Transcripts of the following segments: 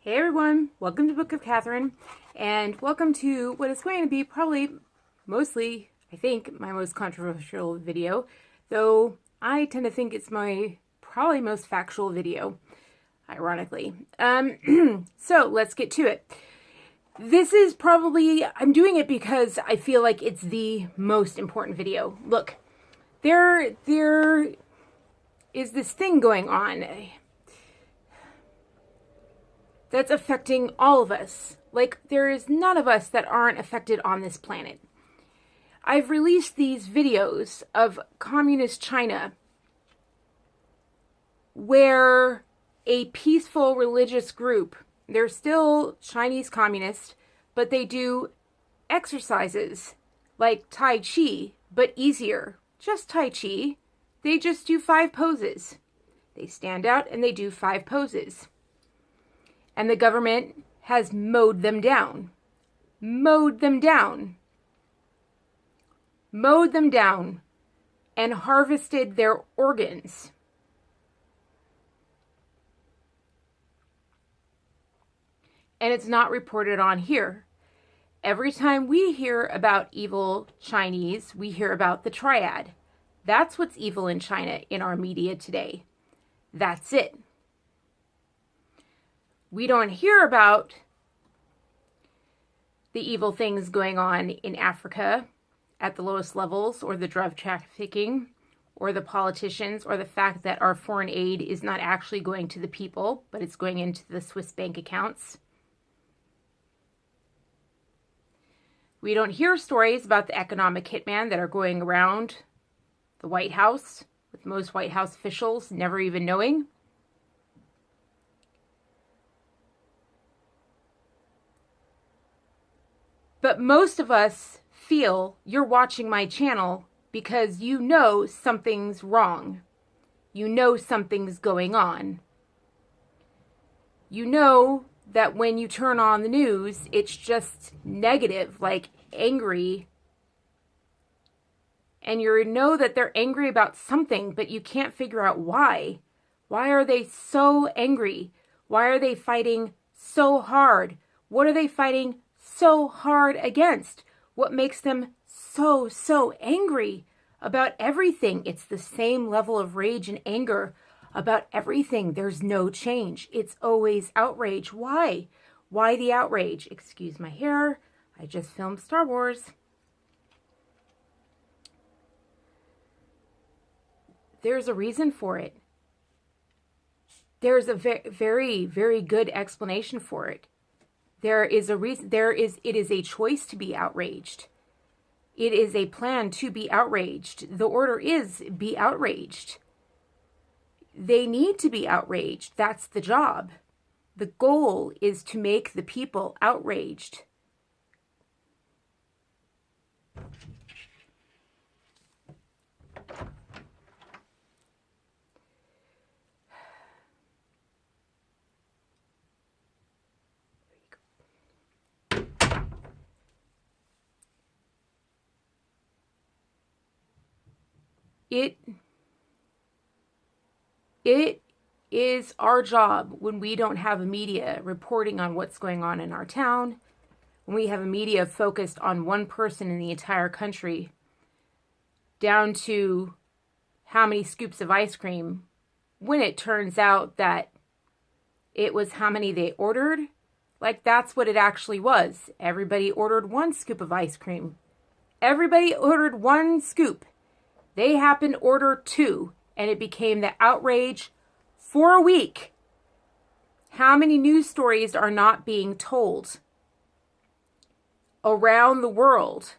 Hey everyone, welcome to Book of Catherine, and welcome to what is going to be probably, mostly, I think, my most controversial video, though I tend to think it's my probably most factual video, ironically. So let's get to it. This is probably, I'm doing it because I feel like it's the most important video. Look, there is this thing going on that's affecting all of us. Like, there is none of us that aren't affected on this planet. I've released these videos of communist China where a peaceful religious group, they're still Chinese communists, but they do exercises like Tai Chi, but easier. Just Tai Chi. They just do 5 poses. They stand out and they do 5 poses. And the government has mowed them down. Mowed them down. Mowed them down and harvested their organs. And it's not reported on here. Every time we hear about evil Chinese, we hear about the triad. That's what's evil in China in our media today. That's it. We don't hear about the evil things going on in Africa at the lowest levels, or the drug trafficking, or the politicians, or the fact that our foreign aid is not actually going to the people, but it's going into the Swiss bank accounts. We don't hear stories about the economic hitman that are going around the White House, with most White House officials never even knowing. But most of us feel you're watching my channel because you know something's wrong. You know something's going on. You know that when you turn on the news, it's just negative, like angry. And you know that they're angry about something, but you can't figure out why. Why are they so angry? Why are they fighting so hard? What are they fighting so hard against? What makes them so angry about everything? It's the same level of rage and anger about everything. There's no change. It's always outrage. Why? Why the outrage? Excuse my hair. I just filmed Star Wars. There's a reason for it. There's a very, very good explanation for it. There is a reason. It is a choice to be outraged. It is a plan to be outraged. The order is be outraged. They need to be outraged. That's the job. The goal is to make the people outraged. It is our job when we don't have a media reporting on what's going on in our town, when we have a media focused on one person in the entire country, down to how many scoops of ice cream, when it turns out that it was how many they ordered. Like, that's what it actually was. Everybody ordered 1 scoop of ice cream. Everybody ordered 1 scoop. They happened to order 2, and it became the outrage for a week. How many news stories are not being told around the world?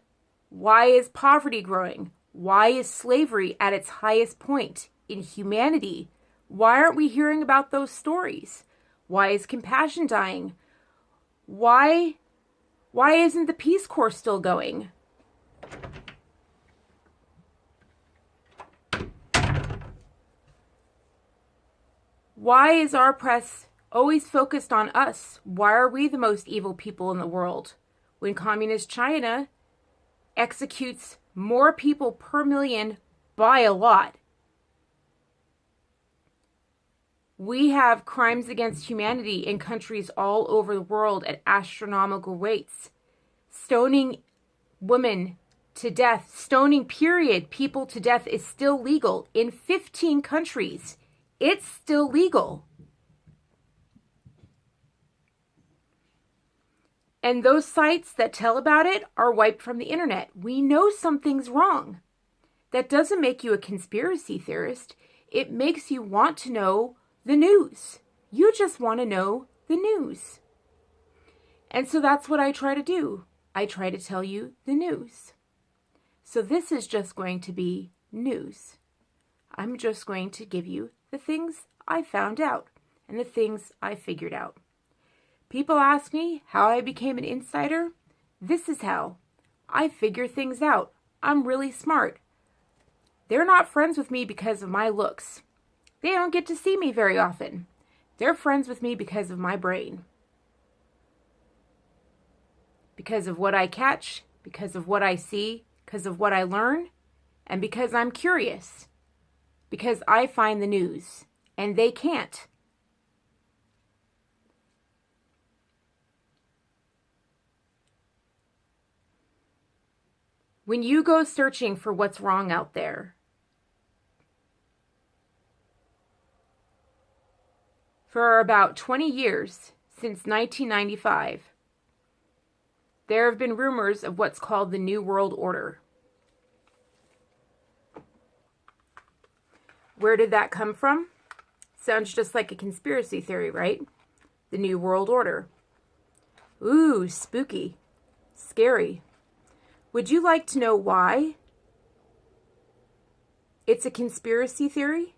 Why is poverty growing? Why is slavery at its highest point in humanity? Why aren't we hearing about those stories? Why is compassion dying? Why isn't the Peace Corps still going? Why is our press always focused on us? Why are we the most evil people in the world when communist China executes more people per million by a lot? We have crimes against humanity in countries all over the world at astronomical rates. Stoning women to death, stoning period, people to death is still legal in 15 countries. It's still legal. And those sites that tell about it are wiped from the internet. We know something's wrong. That doesn't make you a conspiracy theorist. It makes you want to know the news. You just want to know the news. And so that's what I try to do. I try to tell you the news. So this is just going to be news. I'm just going to give you the things I found out and the things I figured out. People ask me how I became an insider. This is how. I figure things out. I'm really smart. They're not friends with me because of my looks. They don't get to see me very often. They're friends with me because of my brain. Because of what I catch, because of what I see, because of what I learn, and because I'm curious. Because I find the news, and they can't. When you go searching for what's wrong out there, for about 20 years, since 1995, there have been rumors of what's called the New World Order. Where did that come from? Sounds just like a conspiracy theory, right? The New World Order. Ooh, spooky. Scary. Would you like to know why it's a conspiracy theory?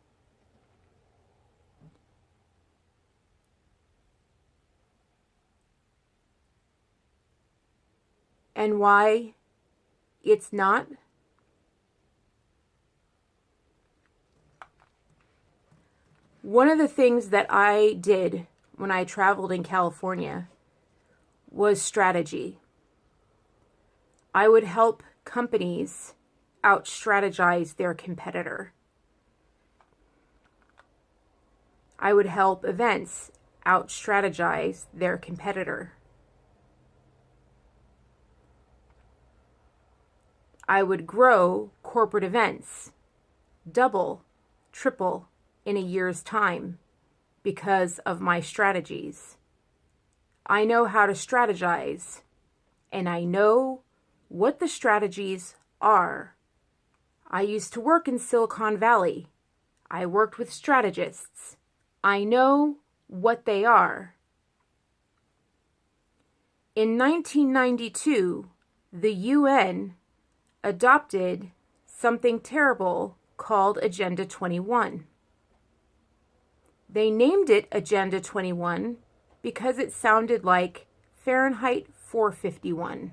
And why it's not? One of the things that I did when I traveled in California was strategy. I would help companies out-strategize their competitor. I would help events out-strategize their competitor. I would grow corporate events, double, triple in a year's time because of my strategies. I know how to strategize, and I know what the strategies are. I used to work in Silicon Valley. I worked with strategists. I know what they are. In 1992, the UN adopted something terrible called Agenda 21. They named it Agenda 21 because it sounded like Fahrenheit 451.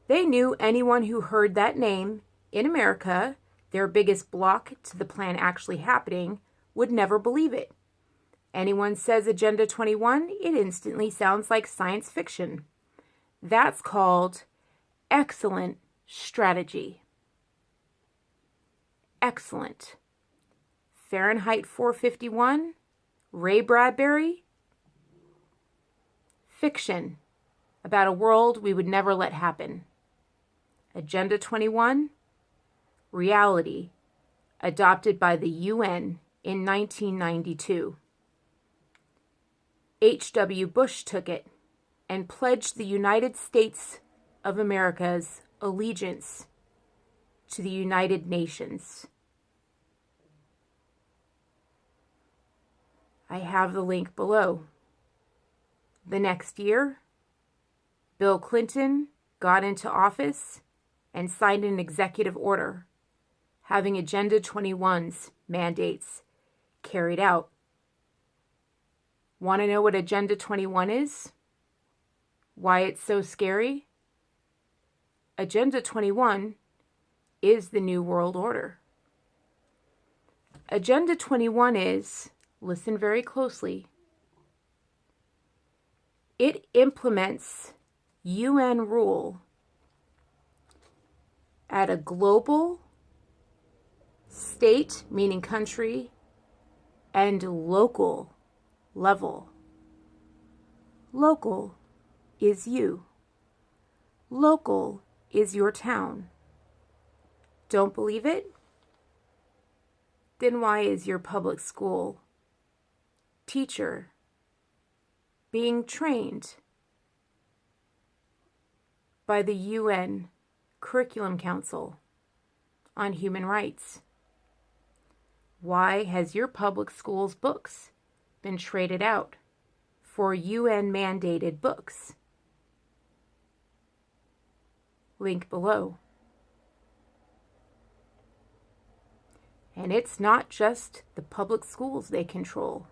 They knew anyone who heard that name in America, their biggest block to the plan actually happening, would never believe it. Anyone says Agenda 21, it instantly sounds like science fiction. That's called excellent strategy. Excellent. Fahrenheit 451, Ray Bradbury, fiction about a world we would never let happen. Agenda 21, reality, adopted by the UN in 1992. H.W. Bush took it and pledged the United States of America's allegiance to the United Nations. I have the link below. The next year, Bill Clinton got into office and signed an executive order having Agenda 21's mandates carried out. Want to know what Agenda 21 is? Why it's so scary? Agenda 21 is the New World Order. Agenda 21 is, listen very closely, it implements UN rule at a global, state, meaning country, and local level. Local is you. Local is your town. Don't believe it? Then why is your public school teacher being trained by the UN Curriculum Council on Human Rights? Why has your public school's books been traded out for UN mandated books? Link below. And it's not just the public schools they control.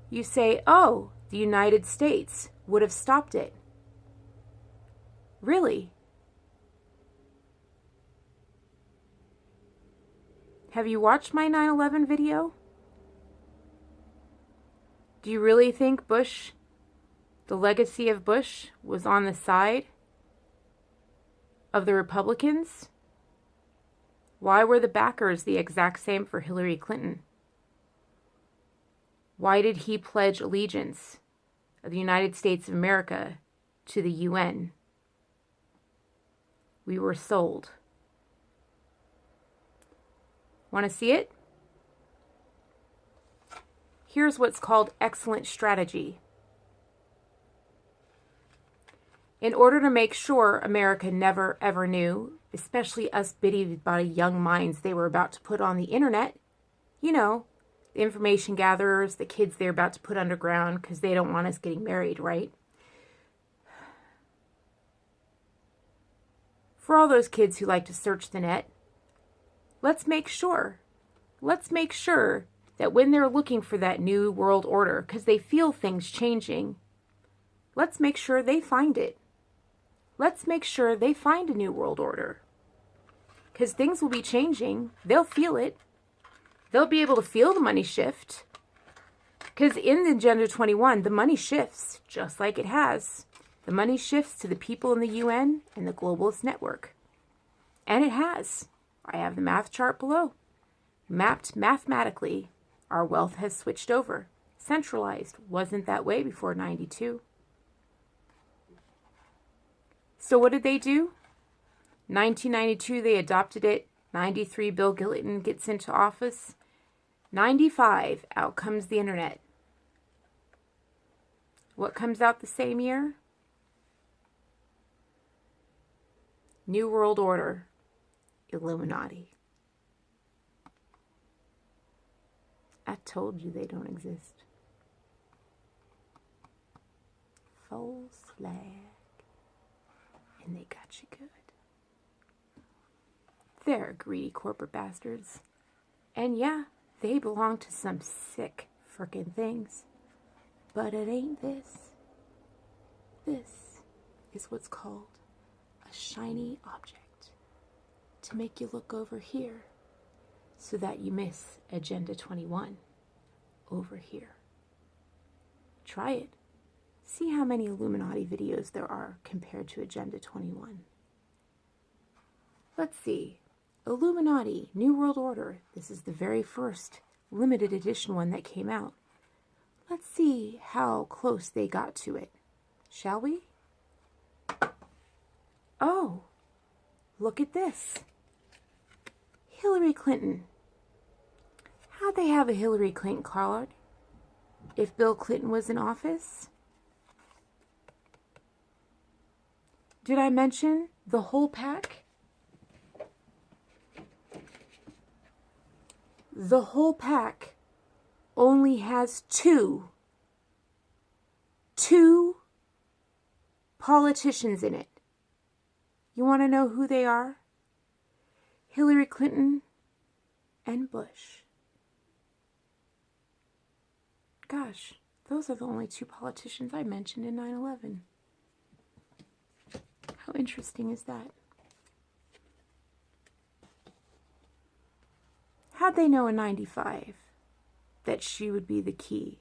You say, oh, the United States would have stopped it. Really? Have you watched my 9/11 video? Do you really think Bush, the legacy of Bush, was on the side of the Republicans? Why were the backers the exact same for Hillary Clinton? Why did he pledge allegiance of the United States of America to the UN? We were sold. Want to see it? Here's what's called excellent strategy. In order to make sure America never ever knew, especially us bitty-body young minds they were about to put on the internet, you know, the information gatherers, the kids they're about to put underground because they don't want us getting married, right? For all those kids who like to search the net, let's make sure that when they're looking for that new world order, because they feel things changing, let's make sure they find it. Let's make sure they find a new world order. Because things will be changing. They'll feel it. They'll be able to feel the money shift. Because in the Agenda 21, the money shifts, just like it has. The money shifts to the people in the UN and the globalist network. And it has. I have the math chart below. Mapped mathematically, our wealth has switched over. Centralized. Wasn't that way before 92. So what did they do? 1992, they adopted it. 93, Bill Clinton gets into office. 95, out comes the internet. What comes out the same year? New World Order. Illuminati. I told you they don't exist. False flag. And they got you good. They're greedy corporate bastards. And yeah, they belong to some sick frickin' things. But it ain't this. This is what's called a shiny object. To make you look over here so that you miss Agenda 21 over here. Try it. See how many Illuminati videos there are compared to Agenda 21. Let's see. Illuminati, New World Order. This is the very first limited edition one that came out. Let's see how close they got to it. Shall we? Oh, look at this. Hillary Clinton. How'd they have a Hillary Clinton card if Bill Clinton was in office? Did I mention the whole pack? The whole pack only has two politicians in it. You want to know who they are? Hillary Clinton and Bush. Gosh, those are the only two politicians I mentioned in 9/11. How interesting is that? How'd they know in 95 that she would be the key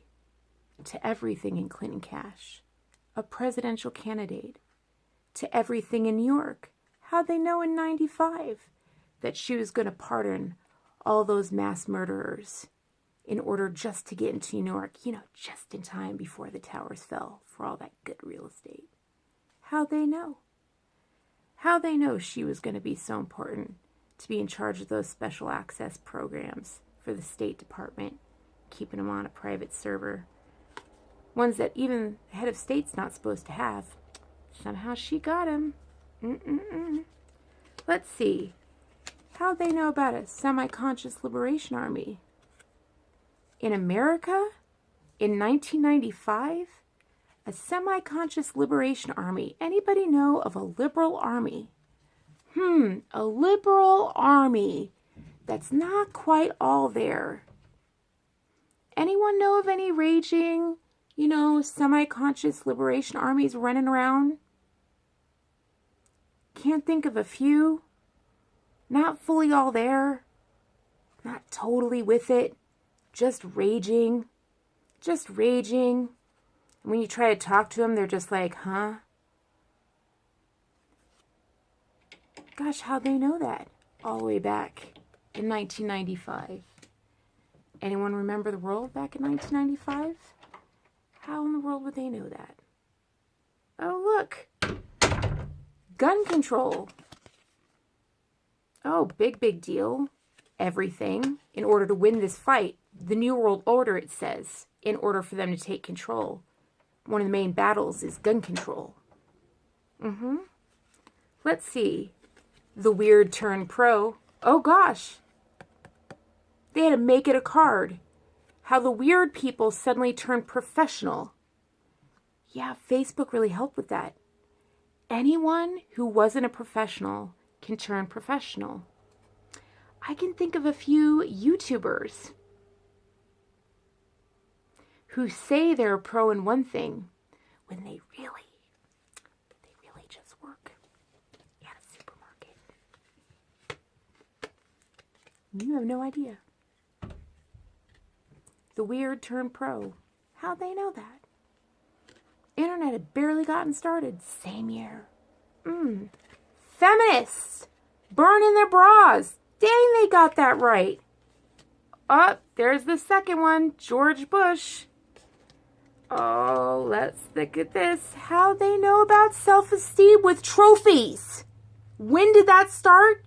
to everything in Clinton Cash, a presidential candidate, to everything in New York? How'd they know in 95 that she was going to pardon all those mass murderers in order just to get into New York, just in time before the towers fell for all that good real estate. How'd they know? How'd they know she was going to be so important to be in charge of those special access programs for the State Department, keeping them on a private server? Ones that even the head of state's not supposed to have. Somehow she got him. Let's see. How'd they know about a semi-conscious liberation army? In America? In 1995? A semi-conscious liberation army. Anybody know of a liberal army? A liberal army that's not quite all there. Anyone know of any raging, semi-conscious liberation armies running around? Can't think of a few. Not fully all there. Not totally with it. Just raging. Just raging. And when you try to talk to them, they're just like, huh? Gosh, how'd they know that? All the way back in 1995. Anyone remember the world back in 1995? How in the world would they know that? Oh, look. Gun control. Oh, big deal. Everything. In order to win this fight, the New World Order, it says, in order for them to take control, one of the main battles is gun control. Let's see. The weird turned pro. Oh, gosh. They had to make it a card. How the weird people suddenly turned professional. Yeah, Facebook really helped with that. Anyone who wasn't a professional can turn professional. I can think of a few YouTubers who say they're a pro in one thing when they really just work at a supermarket. You have no idea. The weird turned pro. How'd they know that? Internet had barely gotten started. Same year. Feminists! Burning their bras. Dang, they got that right. Oh, there's the second one. George Bush. Oh, let's look at this. How'd they know about self-esteem with trophies? When did that start?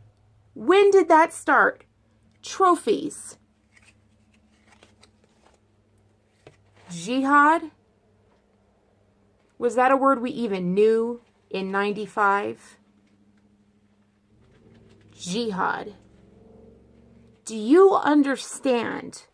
Trophies. Jihad? Was that a word we even knew in 95? Jihad. Do you understand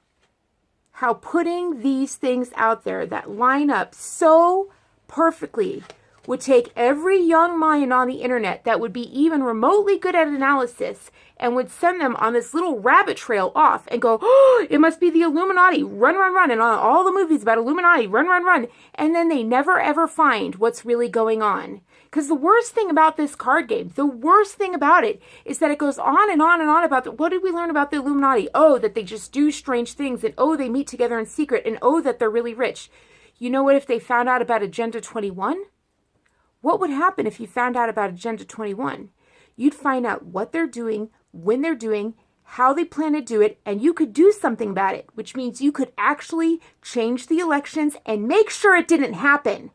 how putting these things out there that line up so perfectly would take every young mind on the internet that would be even remotely good at analysis and would send them on this little rabbit trail off and go, oh, it must be the Illuminati, run, and on all the movies about Illuminati, run, and then they never ever find what's really going on. Because the worst thing about this card game, the worst thing about it is that it goes on and on and on about what did we learn about the Illuminati? Oh, that they just do strange things, and oh, they meet together in secret, and oh, that they're really rich. You know what if they found out about Agenda 21? What would happen if you found out about Agenda 21? You'd find out what they're doing, when they're doing, how they plan to do it, and you could do something about it, which means you could actually change the elections and make sure it didn't happen.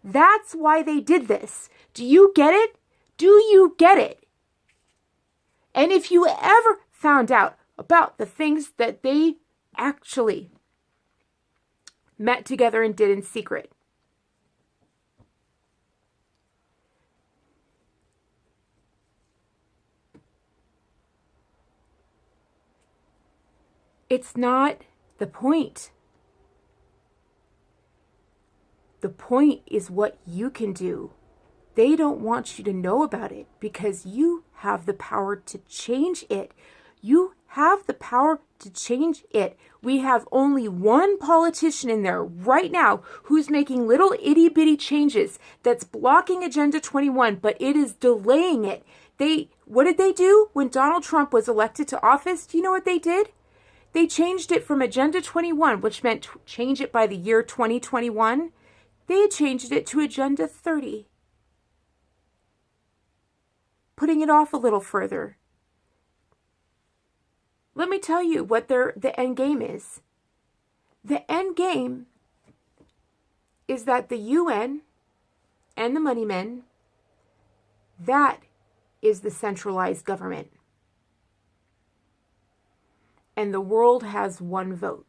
That's why they did this. Do you get it? Do you get it? And if you ever found out about the things that they actually met together and did in secret, it's not the point. The point is what you can do. They don't want you to know about it because you have the power to change it. You have the power to change it. We have only one politician in there right now who's making little itty bitty changes that's blocking Agenda 21, but it is delaying it. What did they do when Donald Trump was elected to office? Do you know what they did? They changed it from Agenda 21, which meant change it by the year 2021. They changed it to Agenda 30, putting it off a little further. Let me tell you what the end game is. The end game is that the UN and the money men, that is the centralized government. And the world has one vote.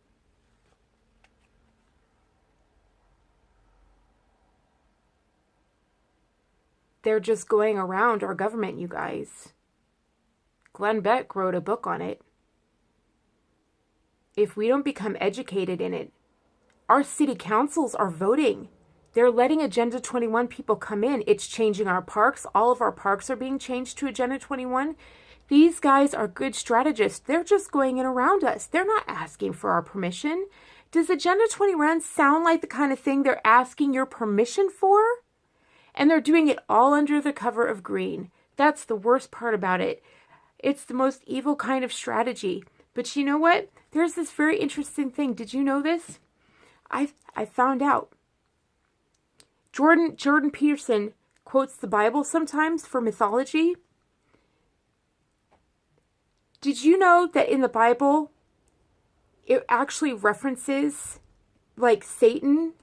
They're just going around our government, you guys. Glenn Beck wrote a book on it. If we don't become educated in it, our city councils are voting. They're letting Agenda 21 people come in. It's changing our parks. All of our parks are being changed to Agenda 21. These guys are good strategists. They're just going in around us. They're not asking for our permission. Does Agenda 21 sound like the kind of thing they're asking your permission for? And they're doing it all under the cover of green. That's the worst part about it. It's the most evil kind of strategy. But you know what? There's this very interesting thing. Did you know this? I found out. Jordan Peterson quotes the Bible sometimes for mythology. Did you know that in the Bible, it actually references like Satan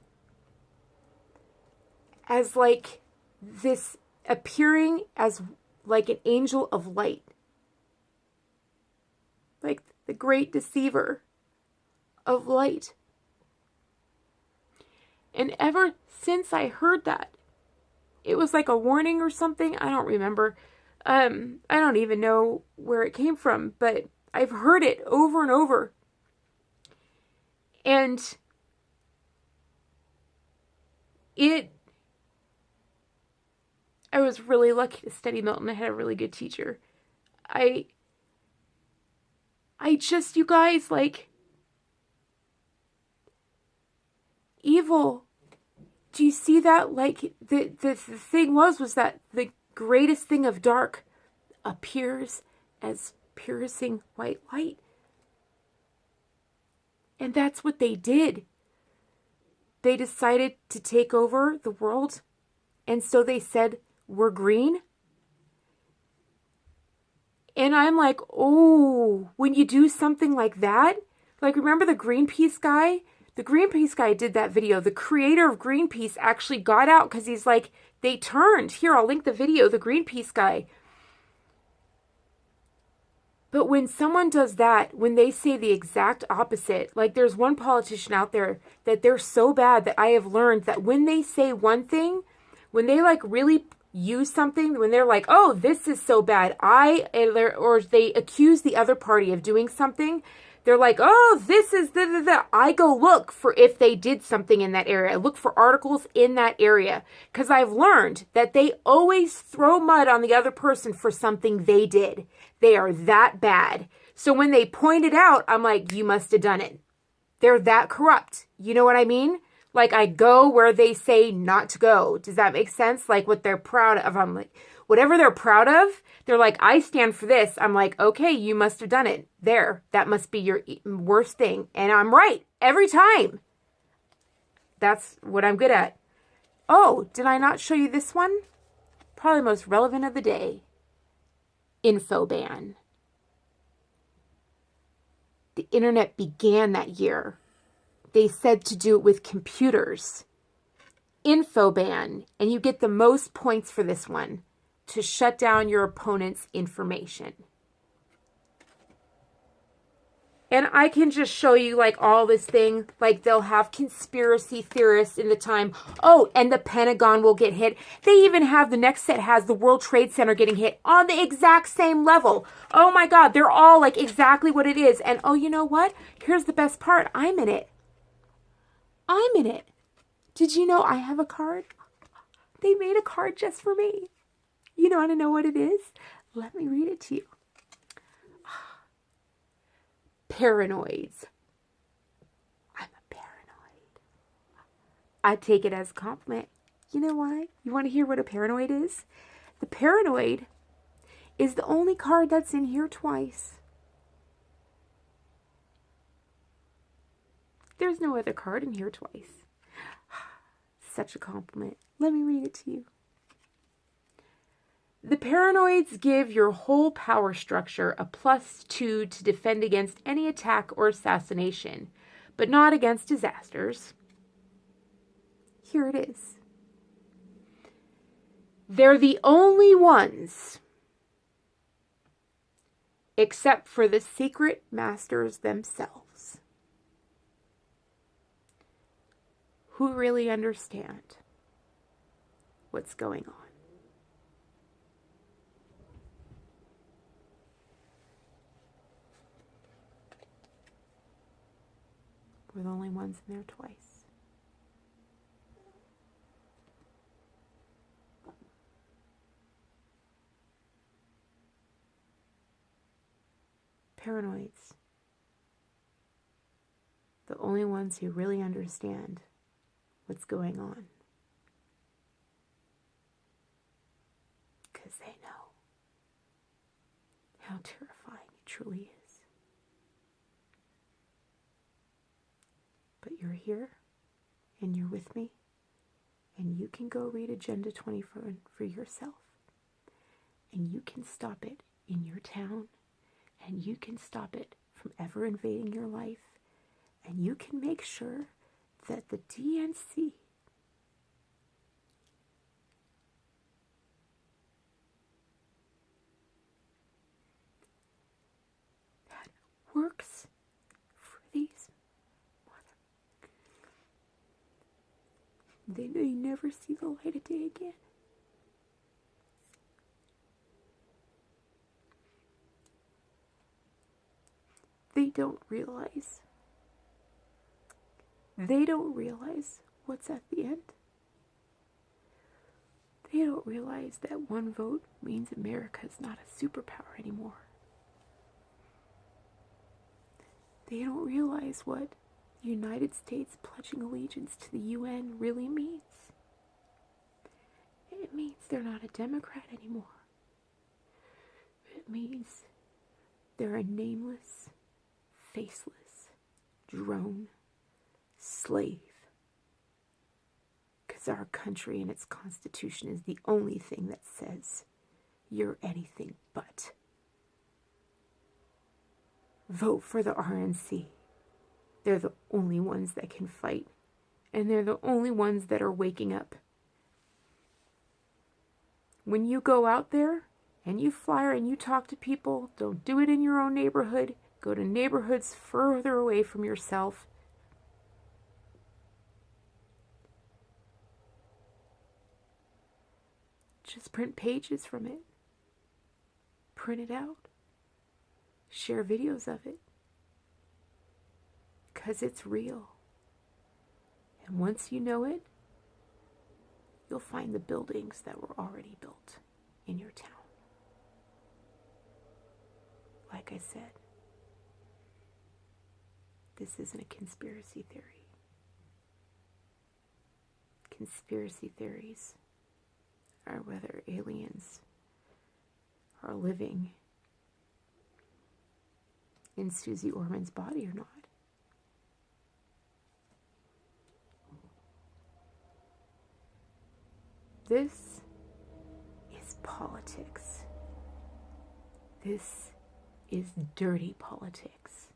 as like this appearing as like an angel of light? Like the great deceiver of light. And ever since I heard that, it was like a warning or something. I don't remember. I don't even know where it came from, but I've heard it over and over. And I was really lucky to study Milton. I had a really good teacher. I just, you guys, like, evil. Do you see that? Like, the thing was that the greatest thing of dark appears as piercing white light. And that's what they did. They decided to take over the world. And so they said, we're green. And I'm like, oh, when you do something like that, like remember the Greenpeace guy? The Greenpeace guy did that video. The creator of Greenpeace actually got out because he's like, they turned. Here, I'll link the video, the Greenpeace guy. But when someone does that, when they say the exact opposite, like there's one politician out there that they're so bad that I have learned that when they say one thing, when they like really use something, when they're like, oh, this is so bad, or they accuse the other party of doing something, they're like, oh, this is the. I go look for if they did something in that area. I look for articles in that area. Because I've learned that they always throw mud on the other person for something they did. They are that bad. So when they point it out, I'm like, you must have done it. They're that corrupt. You know what I mean? Like I go where they say not to go. Does that make sense? Like what they're proud of. I'm like, whatever they're proud of, they're like, I stand for this. I'm like, okay, you must have done it. There, that must be your worst thing. And I'm right every time. That's what I'm good at. Oh, did I not show you this one? Probably most relevant of the day. Info ban. The internet began that year. They said to do it with computers. Info ban. And you get the most points for this one. To shut down your opponent's information. And I can just show you like all this thing. Like they'll have conspiracy theorists in the time. Oh, and the Pentagon will get hit. They even have the next set has the World Trade Center getting hit on the exact same level. Oh my God, they're all like exactly what it is. And oh, you know what? Here's the best part. I'm in it. I'm in it. Did you know I have a card? They made a card just for me. You want to know what it is? Let me read it to you. Paranoids. I'm a paranoid. I take it as a compliment. You know why? You want to hear what a paranoid is? The paranoid is the only card that's in here twice. There's no other card in here twice. Such a compliment. Let me read it to you. The paranoids give your whole power structure a +2 to defend against any attack or assassination, but not against disasters. Here it is. They're the only ones, except for the secret masters themselves, who really understand what's going on. We're the only ones in there twice. Paranoids. The only ones who really understand what's going on. Because they know how terrifying it truly is. But you're here, and you're with me, and you can go read Agenda 24 for yourself. And you can stop it in your town, and you can stop it from ever invading your life, and you can make sure that the DNC that works for these they may never see the light of day again. They don't realize what's at the end. They don't realize that one vote means America is not a superpower anymore. They don't realize what the United States pledging allegiance to the UN really means. It means they're not a Democrat anymore. It means they're a nameless, faceless drone slave. Because our country and its constitution is the only thing that says you're anything but. Vote for the RNC. They're the only ones that can fight. And they're the only ones that are waking up. When you go out there and you flyer and you talk to people, don't do it in your own neighborhood. Go to neighborhoods further away from yourself. Just print pages from it. Print it out. Share videos of it. Because it's real. And once you know it, you'll find the buildings that were already built in your town. Like I said, this isn't a conspiracy theory. Conspiracy theories are whether aliens are living in Susie Orman's body or not. This is politics. This is dirty politics.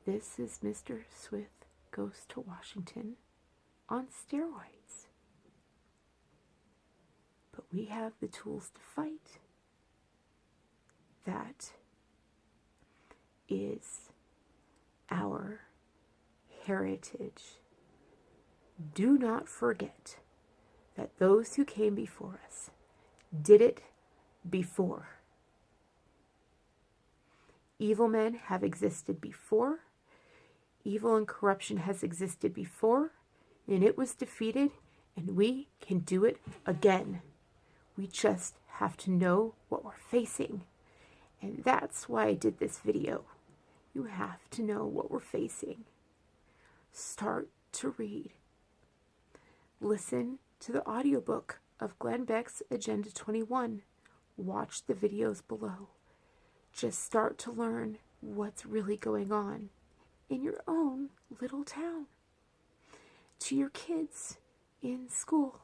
This is Mr. Swift Goes to Washington on steroids. But we have the tools to fight. That is our heritage. Do not forget that those who came before us did it before. Evil men have existed before. Evil and corruption has existed before, and it was defeated, and we can do it again. We just have to know what we're facing. And that's why I did this video. You have to know what we're facing. Start to read. Listen to the audiobook of Glenn Beck's Agenda 21. Watch the videos below. Just start to learn what's really going on in your own little town. To your kids in school.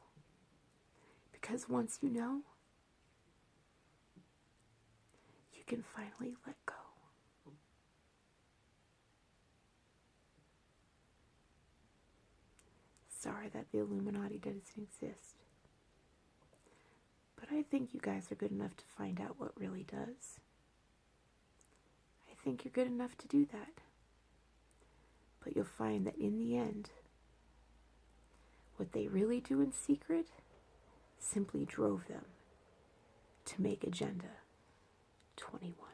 Because once you know, you can finally let go. Sorry that the Illuminati doesn't exist. But I think you guys are good enough to find out what really does. I think you're good enough to do that. But you'll find that in the end, what they really do in secret simply drove them to make Agenda 21.